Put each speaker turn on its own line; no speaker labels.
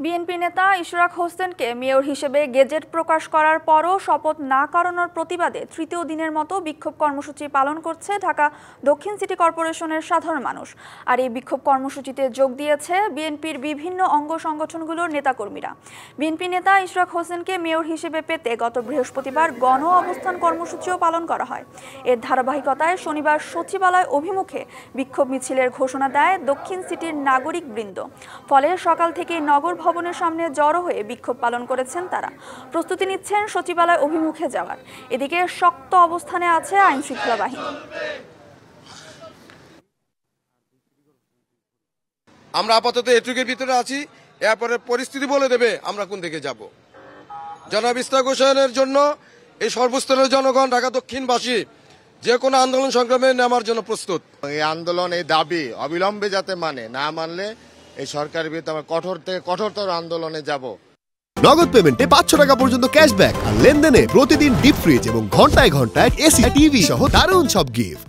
BNP নেতা ইশরাক হোসেনকে mayor হিসেবে গেজেট প্রকাশ করার পরও শপথ না করানোর প্রতিবাদে তৃতীয় দিনের মতো বিক্ষোভ কর্মসূচি পালন করছে ঢাকা দক্ষিণ সিটি কর্পোরেশনের সাধারণ মানুষ। আর এই বিক্ষোভ কর্মসূচিতে যোগ দিয়েছে বিএনপির বিভিন্ন অঙ্গ সংগঠনগুলোর নেতাকর্মীরা। বিএনপি নেতা ইশরাক হোসেনকে মেয়র হিসেবে পেতে গত বৃহস্পতিবার গণ অবস্থান কর্মসূচিও পালন করা হয়। এর ধারাবাহিকতায় শনিবার সচিবালয় অভিমুখে বিক্ষোভ মিছিলের ঘোষণা দেয় দক্ষিণ সিটির নাগরিকবৃন্দ। ফলে সকাল থেকে নগর ভবনের সামনে জড়ো হয়ে বিক্ষোভ পালন করেছেন তারা। প্রস্তুতি নিচ্ছেন সচিবালয় অভিমুখে যাওয়ার। এদিকে শক্ত অবস্থানে আছে আইন শৃঙ্খলা বাহিনী।
আমরা আপাতত এটুকের ভিতরে আছি, এরপরে পরিস্থিতি বলে দেবে আমরা কোন দিকে যাব। জনাব ইশরাক হোসেনের জন্য এই সর্বস্তরের জনগণ ঢাকা দক্ষিণবাসী যে কোনো আন্দোলন সংগ্রামে নেওয়ার জন্য প্রস্তুত।
এই আন্দোলন, এই দাবি অবিলম্বে যাতে না মানলে এই সরকারের বিরুদ্ধে আমরা কঠোর থেকে কঠোরতর আন্দোলনে যাব।
নগদ পেমেন্টে 500 টাকা পর্যন্ত ক্যাশব্যাক আর লেনদেনে প্রতিদিন ডিপ ফ্রিজ এবং ঘন্টায় ঘন্টায় এসি টিভি সহ দারুণ সব গিফট।